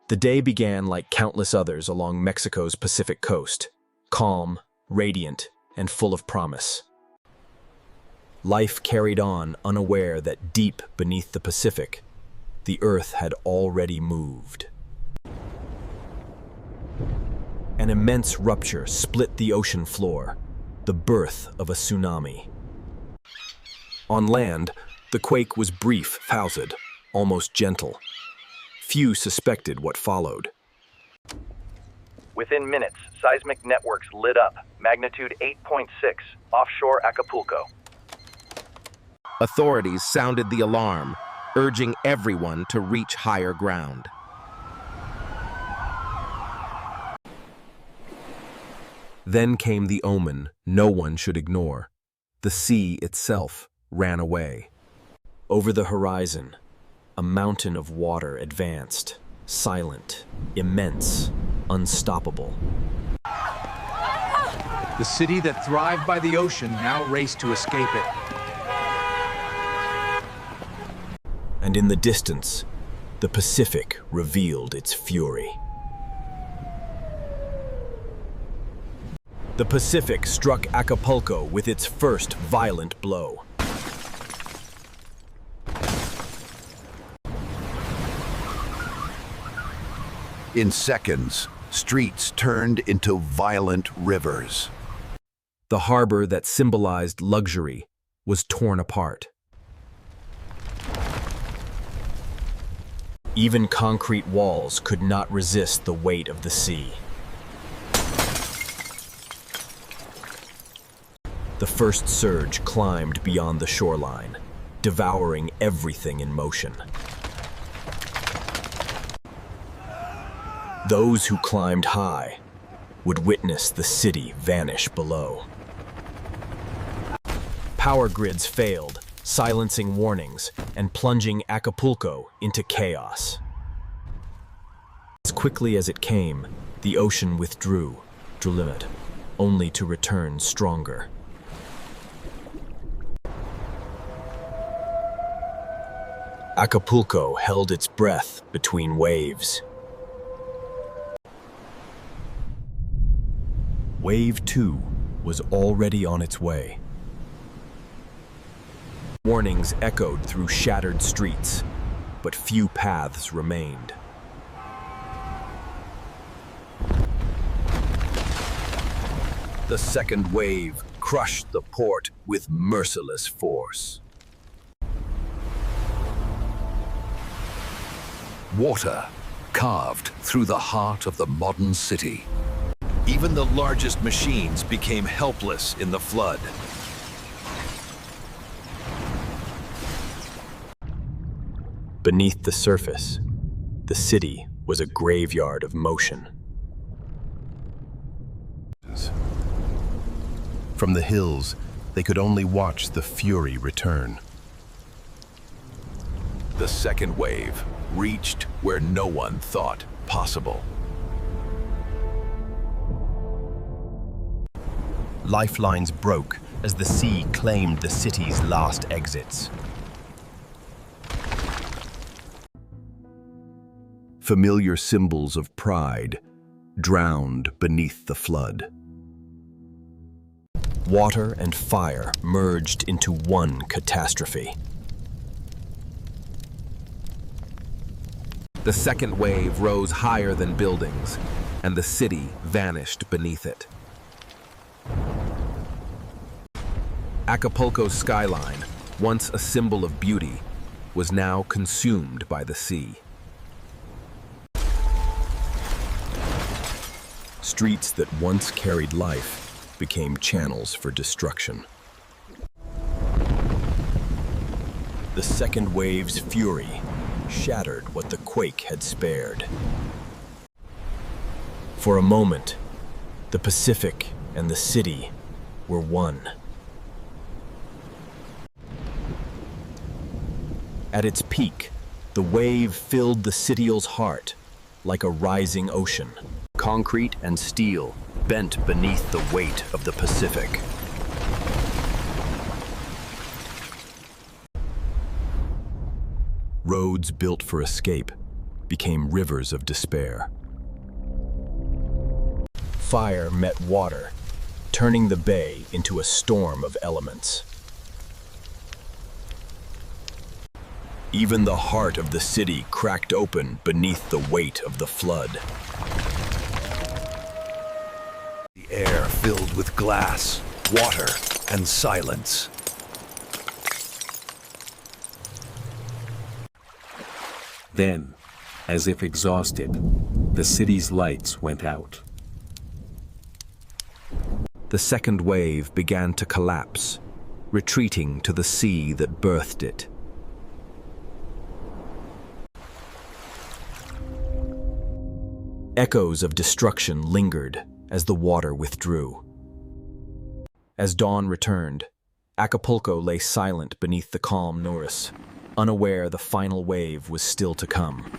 The day began like countless others along Mexico's Pacific coast, calm, radiant, and full of promise. Life carried on, unaware that deep beneath the Pacific, the Earth had already moved. An immense rupture split the ocean floor, the birth of a tsunami. On land, the quake was brief, paused, almost gentle. Few suspected what followed. Within minutes, seismic networks lit up, magnitude 8.6, offshore Acapulco. Authorities sounded the alarm, urging everyone to reach higher ground. Then came the omen no one should ignore. The sea itself ran away. Over the horizon, a mountain of water advanced, silent, immense, unstoppable. The city that thrived by the ocean now raced to escape it. And in the distance, the Pacific revealed its fury. The Pacific struck Acapulco with its first violent blow. In seconds, streets turned into violent rivers. The harbor that symbolized luxury was torn apart. Even concrete walls could not resist the weight of the sea. The first surge climbed beyond the shoreline, devouring everything in motion. Those who climbed high would witness the city vanish below. Power grids failed, silencing warnings and plunging Acapulco into chaos. As quickly as it came, the ocean withdrew, only to return stronger. Acapulco held its breath between waves. Wave 2 was already on its way. Warnings echoed through shattered streets, but few paths remained. The second wave crushed the port with merciless force. Water carved through the heart of the modern city. Even the largest machines became helpless in the flood. Beneath the surface, the city was a graveyard of motion. From the hills, they could only watch the fury return. The second wave reached where no one thought possible. Lifelines broke as the sea claimed the city's last exits. Familiar symbols of pride drowned beneath the flood. Water and fire merged into one catastrophe. The second wave rose higher than buildings, and the city vanished beneath it. Acapulco's skyline, once a symbol of beauty, was now consumed by the sea. Streets that once carried life became channels for destruction. The second wave's fury shattered what the quake had spared. For a moment, the Pacific and the city were one. At its peak, the wave filled the city's heart like a rising ocean. Concrete and steel bent beneath the weight of the Pacific. Roads built for escape became rivers of despair. Fire met water, turning the bay into a storm of elements. Even the heart of the city cracked open beneath the weight of the flood. The air filled with glass, water, and silence. Then, as if exhausted, the city's lights went out. The second wave began to collapse, retreating to the sea that birthed it. Echoes of destruction lingered as the water withdrew. As dawn returned, Acapulco lay silent beneath the calm Norris, unaware the final wave was still to come.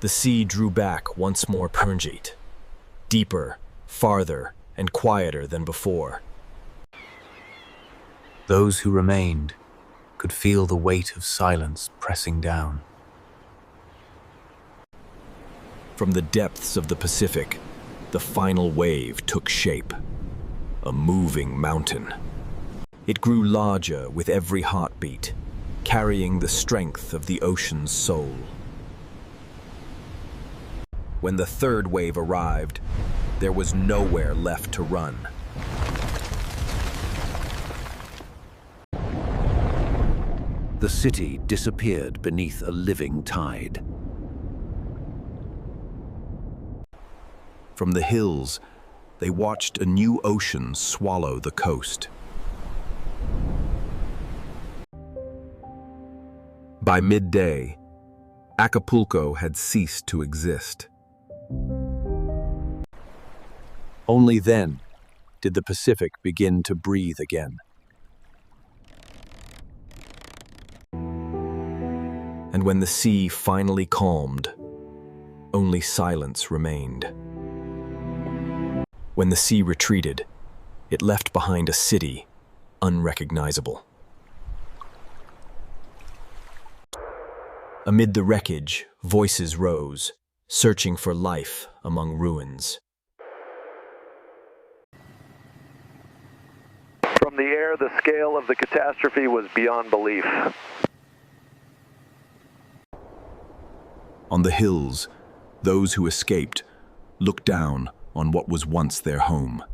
The sea drew back once more pungent, deeper, farther, and quieter than before. Those who remained could feel the weight of silence pressing down. From the depths of the Pacific, the final wave took shape, a moving mountain. It grew larger with every heartbeat, carrying the strength of the ocean's soul. When the third wave arrived, there was nowhere left to run. The city disappeared beneath a living tide. From the hills, they watched a new ocean swallow the coast. By midday, Acapulco had ceased to exist. Only then did the Pacific begin to breathe again. And when the sea finally calmed, only silence remained. When the sea retreated, it left behind a city unrecognizable. Amid the wreckage, voices rose, searching for life among ruins. From the air, the scale of the catastrophe was beyond belief. On the hills, those who escaped looked down on what was once their home.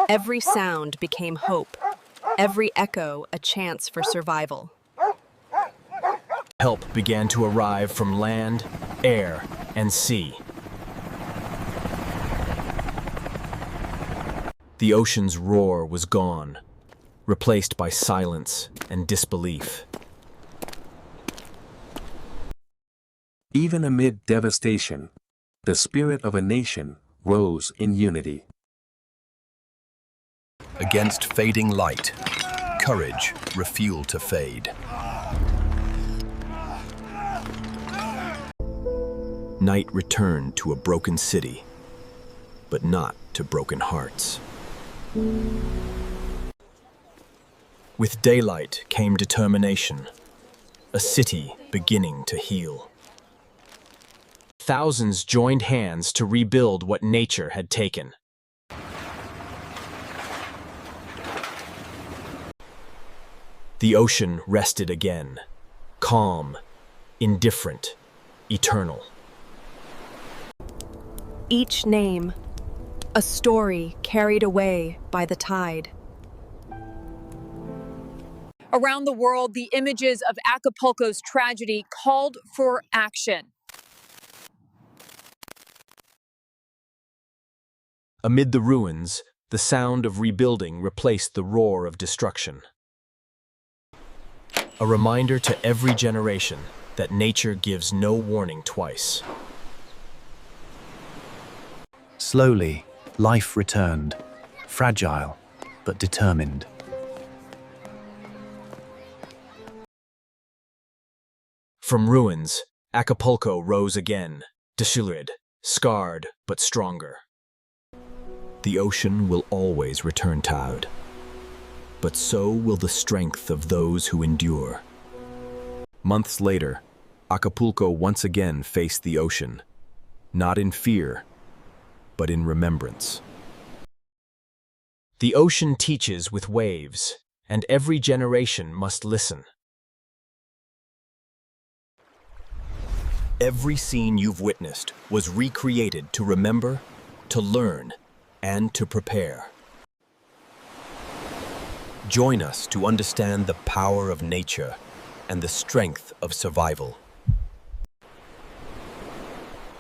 Every sound became hope, every echo a chance for survival. Help began to arrive from land, air, and sea. The ocean's roar was gone, replaced by silence and disbelief. Even amid devastation, the spirit of a nation rose in unity. Against fading light, courage refueled to fade. Night returned to a broken city, but not to broken hearts. With daylight came determination, a city beginning to heal. Thousands joined hands to rebuild what nature had taken. The ocean rested again, calm, indifferent, eternal. Each name, a story carried away by the tide. Around the world, the images of Acapulco's tragedy called for action. Amid the ruins, the sound of rebuilding replaced the roar of destruction. A reminder to every generation that nature gives no warning twice. Slowly, life returned, fragile but determined. From ruins, Acapulco rose again, disheveled, scarred but stronger. The ocean will always return tired, but so will the strength of those who endure. Months later, Acapulco once again faced the ocean, not in fear, but in remembrance. The ocean teaches with waves, and every generation must listen. Every scene you've witnessed was recreated to remember, to learn, and to prepare. Join us to understand the power of nature and the strength of survival.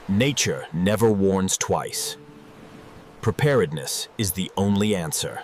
Nature never warns twice. Preparedness is the only answer.